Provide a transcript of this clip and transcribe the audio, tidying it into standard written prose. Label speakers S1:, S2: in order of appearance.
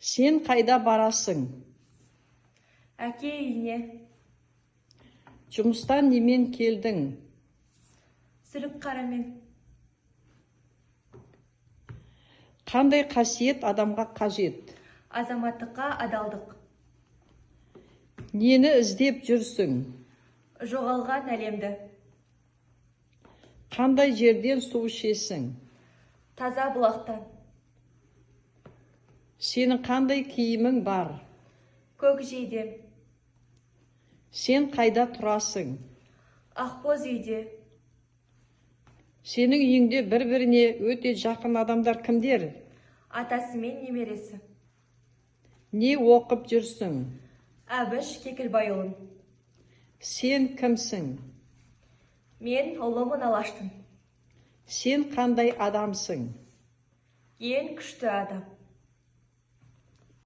S1: Сен қайда барасың?
S2: Әке үйіне.
S1: Жұмыстан немен келдің?
S2: Сүрік қарамен.
S1: Қандай қасиет адамға қажет?
S2: Азаматтыққа адалдық.
S1: Нені іздеп жүрсің?
S2: Жоғалған әлемді.
S1: Қандай жерден су ішесің?
S2: Таза бұлақтан.
S1: Сенің қандай киімің бар?
S2: Көк жейдем.
S1: Сен қайда тұрасың?
S2: Ақбоз үйде.
S1: Сенің үйіңде бір-біріне өте жақын адамдар кімдер?
S2: Атасы мен немересі.
S1: Не оқып жүрсің?
S2: Әбіш Кекілбайұлын.
S1: Сен кімсің?
S2: Мен ұлымын Алаштың.
S1: Сен қандай адамсың?
S2: Ең күшті адам.